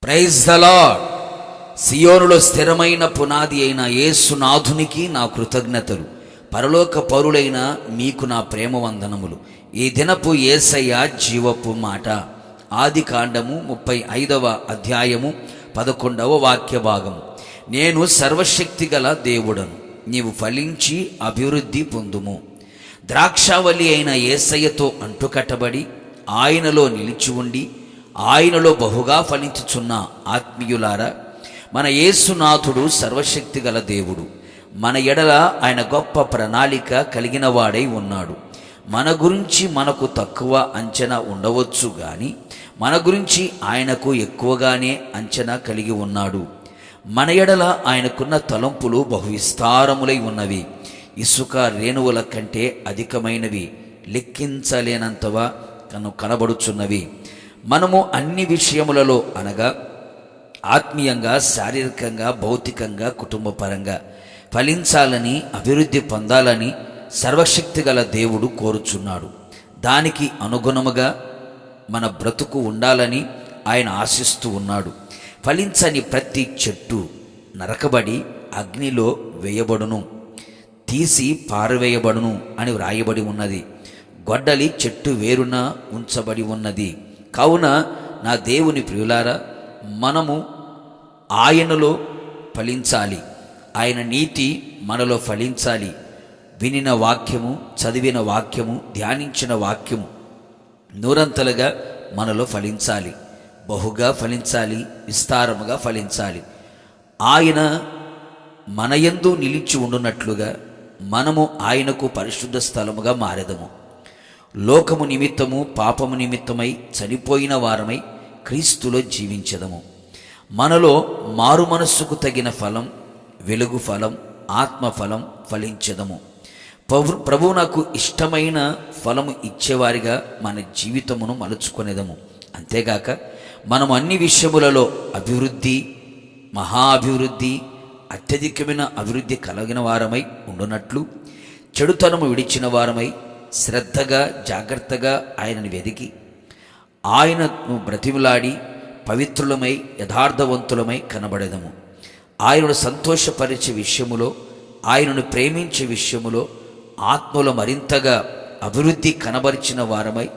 Praise the lord. సియోనులో స్థిరమైన పునాది అయిన యేసునాథునికి నా కృతజ్ఞతలు. పరలోక పౌరులైన మీకు నా ప్రేమ వందనములు. ఈ దినపు యేసయ్య జీవపు మాట. ఆది కాండము 35వ అధ్యాయము 11వ వాక్య భాగము. నేను సర్వశక్తి గల దేవుడను, నీవు ఫలించి అభివృద్ధి పొందుము. ద్రాక్షావళి అయిన యేసయ్యతో అంటుకట్టబడి ఆయనలో నిలిచి ఉండి ఆయనలో బహుగా ఫలించుచున్న ఆత్మీయులారా, మన యేసునాథుడు సర్వశక్తి గల దేవుడు. మన ఎడల ఆయన గొప్ప ప్రణాళిక కలిగిన వాడై ఉన్నాడు. మన గురించి మనకు తక్కువ అంచనా ఉండవచ్చు కానీ మన గురించి ఆయనకు ఎక్కువగానే అంచనా కలిగి ఉన్నాడు. మన ఎడల ఆయనకున్న తలంపులు బహు విస్తారములై ఉన్నవి. ఇసుక రేణువుల కంటే అధికమైనవి, లెక్కించలేనంతగా కనబడుచున్నవి. మనము అన్ని విషయములలో అనగా ఆత్మీయంగా, శారీరకంగా, భౌతికంగా, కుటుంబపరంగా ఫలించాలని, అభివృద్ధి పొందాలని సర్వశక్తి గల దేవుడు కోరుచున్నాడు. దానికి అనుగుణముగా మన బ్రతుకు ఉండాలని ఆయన ఆశిస్తూ ఉన్నాడు. ఫలించని ప్రతి చెట్టు నరకబడి అగ్నిలో వేయబడును, తీసి పారవేయబడును అని వ్రాయబడి ఉన్నది. గొడ్డలి చెట్టు వేరున ఉంచబడి ఉన్నది. కావున నా దేవుని ప్రియులారా, మనము ఆయనలో ఫలించాలి. ఆయన నీతి మనలో ఫలించాలి. వినిన వాక్యము, చదివిన వాక్యము, ధ్యానించిన వాక్యము నూరంతలుగా మనలో ఫలించాలి. బహుగా ఫలించాలి, విస్తారముగా ఫలించాలి. ఆయన మనయందు నిలిచి ఉండునట్లుగా మనము ఆయనకు పరిశుద్ధ స్థలముగా మారెదము. లోకము నిమిత్తము, పాపము నిమిత్తమై చనిపోయిన వారమై క్రీస్తులో జీవించదము. మనలో మారు మనస్సుకు తగిన ఫలం, వెలుగు ఫలం, ఆత్మఫలం ఫలించదము. ప్రభువు నాకు ఇష్టమైన ఫలము ఇచ్చేవారిగా మన జీవితమును మలుచుకొనేదము. అంతేగాక మనము అన్ని విషయములలో అభివృద్ధి, మహా అభివృద్ధి, అత్యధికమైన అభివృద్ధి కలిగిన వారమై ఉండునట్లు చెడుతనము విడిచిన వారమై శ్రద్ధగా, జాగ్రత్తగా ఆయనను వెదికి ఆయనను బ్రతిమలాడి పవిత్రులమై యథార్థవంతులమై కనబడేదము. ఆయనను సంతోషపరిచే విషయములో, ఆయనను ప్రేమించే విషయములో ఆత్మలో మరింతగా అభివృద్ధి కనబరిచిన వారమై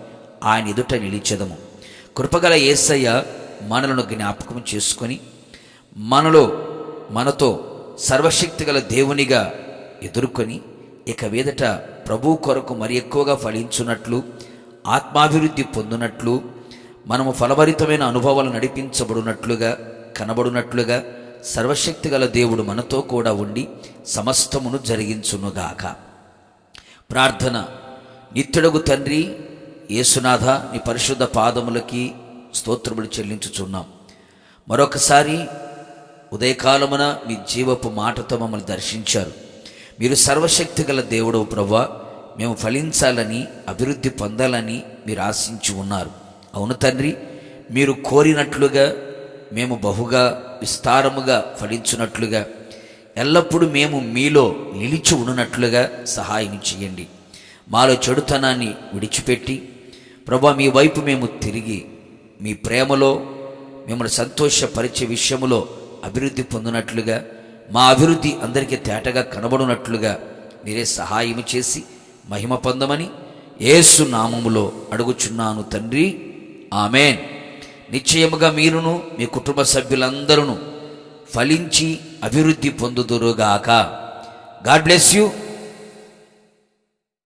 ఆయన ఎదుట నిలిచెదము. కృపగల యేసయ్య మనలను జ్ఞాపకం చేసుకొని మనతో సర్వశక్తి గల దేవునిగా ఎదుర్కొని ఇక మీదట ప్రభు కొరకు మరి ఎక్కువగా ఫలించున్నట్లు, ఆత్మాభివృద్ధి పొందినట్లు, మనము ఫలభరితమైన అనుభవాలు నడిపించబడినట్లుగా కనబడినట్లుగా సర్వశక్తి గల దేవుడు మనతో కూడా ఉండి సమస్తమును జరిగించునుగాక. ప్రార్థన. నిత్యుడగు తండ్రి యేసునాథ, నీ పరిశుద్ధ పాదములకి స్తోత్రములు చెల్లించుచున్నాం. మరొకసారి ఉదయకాలమున మీ జీవపు మాటతో మమ్మల్ని దర్శించారు. మీరు సర్వశక్తి గల దేవుడు ప్రభువా, మేము ఫలించాలని, అభివృద్ధి పొందాలని మీరు ఆశించి ఉన్నారు. అవును తండ్రి, మీరు కోరినట్లుగా మేము బహుగా విస్తారముగా ఫలించున్నట్లుగా, ఎల్లప్పుడూ మేము మీలో నిలిచి ఉన్నట్లుగా సహాయం చేయండి. మాలో చెడుతనాన్ని విడిచిపెట్టి ప్రభువా, మీ వైపు మేము తిరిగి మీ ప్రేమలో మిమ్మల్ని సంతోషపరిచే విషయములో అభివృద్ధి పొందినట్లుగా, మా అభివృద్ధి అందరికీ తేటగా కనబడినట్లుగా మీరే సహాయం చేసి మహిమ పొందమని యేసు నామములో అడుగుచున్నాను తండ్రి, ఆమెన్. నిశ్చయముగా మీరును మీ కుటుంబ సభ్యులందరూ ఫలించి అభివృద్ధి పొందుదురుగాక. God bless you.